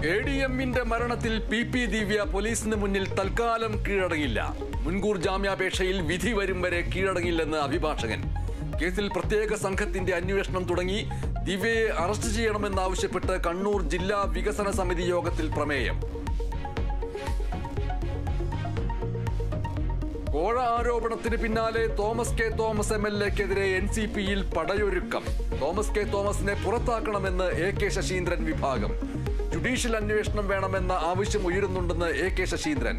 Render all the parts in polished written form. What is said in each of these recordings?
ADMന്റെ മരണത്തിൽ PP ദിവ്യ പോലീസിന് മുന്നിൽ തൽക്കാലം കീഴടങ്ങില്ല. മുൻകൂർ ജാമ്യാപേക്ഷയിൽ വിധി വരും വരെ കീഴടങ്ങില്ലെന്ന് അഭിഭാഷകൻ. കേസിൽ പ്രത്യേക സംഘത്തിന്റെ അന്വേഷണം തുടങ്ങി. ദിവ്യയെ അറസ്റ്റ് ചെയ്യണമെന്നാവശ്യപ്പെട്ട് കണ്ണൂർ ജില്ലാ വികസന സമിതി യോഗത്തിൽ പ്രമേയം. കോഴ ആരോപണത്തിന് പിന്നാലെ തോമസ് കെ തോമസ് MLAക്കെതിരെ NCPയിൽ പടയൊരുക്കം. തോമസ് കെ തോമസിനെ പുറത്താക്കണമെന്ന് AK ശശീന്ദ്രൻ വിഭാഗം. ജുഡീഷ്യൽ അന്വേഷണം വേണമെന്ന ആവശ്യം ഉയരുന്നുണ്ടെന്ന് AK ശശീന്ദ്രൻ.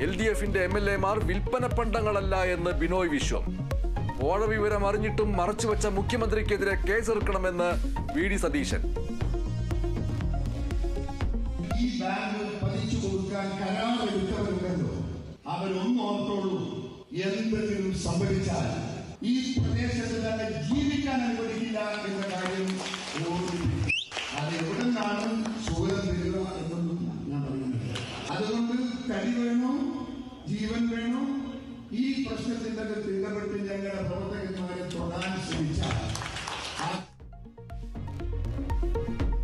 LDFന്റെ MLAമാർ വിൽപ്പന പണ്ടങ്ങളല്ല എന്ന് ബിനോയ് വിശ്വം. കോഴ വിവരം അറിഞ്ഞിട്ടും മറച്ചുവെച്ച മുഖ്യമന്ത്രിക്കെതിരെ കേസെടുക്കണമെന്ന് VD സതീശൻ. ഈ ബാങ്ക് പതിച്ചു കൊടുക്കാൻ കരാറെടുത്തവരുണ്ടല്ലോ, അവരൊന്നോർത്തോളൂ, എന്തെങ്കിലും സംഭവിച്ചാൽ ഈ പ്രദേശത്ത് തന്നെ ജീവിക്കാൻ അനുവദിക്കില്ല എന്ന കാര്യം അത് എവിടെ നിന്നാണ് സുഖം തരിക എന്നൊന്നും ഞാൻ പറയുന്നത്. അതുകൊണ്ട് കരി വേണോ ജീവൻ വേണോ, ഈ പ്രശ്നത്തിന്റെ ഇടപെട്ട് ഞങ്ങളുടെ പ്രവർത്തകന്മാരെ തൊടാൻ ശ്രമിച്ചാൽ.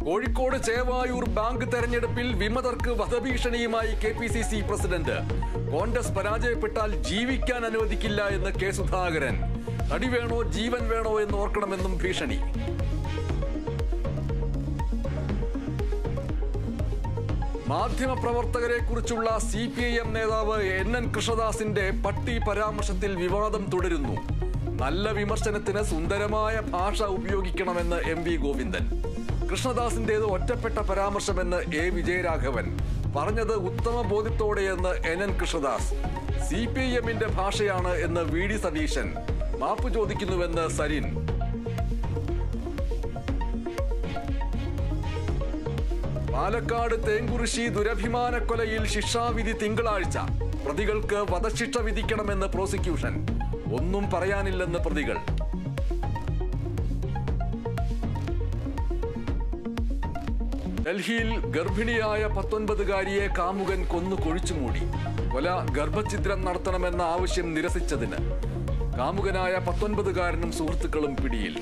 കോഴിക്കോട് ചേവായൂർ ബാങ്ക് തെരഞ്ഞെടുപ്പിൽ വിമതർക്ക് വധഭീഷണിയുമായി KPCC പ്രസിഡന്റ്. കോൺഗ്രസ് പരാജയപ്പെട്ടാൽ ജീവിക്കാൻ അനുവദിക്കില്ല എന്ന് K സുധാകരൻ. തടി വേണോ ജീവൻ വേണോ എന്ന് ഓർക്കണമെന്നും ഭീഷണി. മാധ്യമപ്രവർത്തകരെ കുറിച്ചുള്ള CPIM നേതാവ് NN കൃഷ്ണദാസിന്റെ പട്ടി പരാമർശത്തിൽ വിവാദം തുടരുന്നു. നല്ല വിമർശനത്തിന് സുന്ദരമായ ഭാഷ ഉപയോഗിക്കണമെന്ന് MV ഗോവിന്ദൻ. കൃഷ്ണദാസിന്റേത് ഒറ്റപ്പെട്ട പരാമർശമെന്ന് A വിജയരാഘവൻ. പറഞ്ഞത് ഉത്തമ ബോധ്യത്തോടെയെന്ന് NN കൃഷ്ണദാസ്. CPIMന്റെ ഭാഷയാണ് എന്ന് VD സതീശൻ. മാപ്പ് ചോദിക്കുന്നുവെന്ന് സരിൻ. പാലക്കാട് തേങ്കുറിശി ദുരഭിമാനക്കൊലയിൽ ശിക്ഷാവിധി തിങ്കളാഴ്ച. പ്രതികൾക്ക് വധശിക്ഷ വിധിക്കണമെന്ന് പ്രോസിക്യൂഷൻ. ഒന്നും പറയാനില്ലെന്ന് പ്രതികൾ. ഡൽഹിയിൽ ഗർഭിണിയായ 19-കാരിയെ കാമുകൻ കൊന്നു കുഴിച്ചുമൂടി. കൊല ഗർഭഛിദ്രം നടത്തണമെന്ന ആവശ്യം നിരസിച്ചതിന്. കാമുകനായ 19-കാരനും സുഹൃത്തുക്കളും പിടിയിൽ.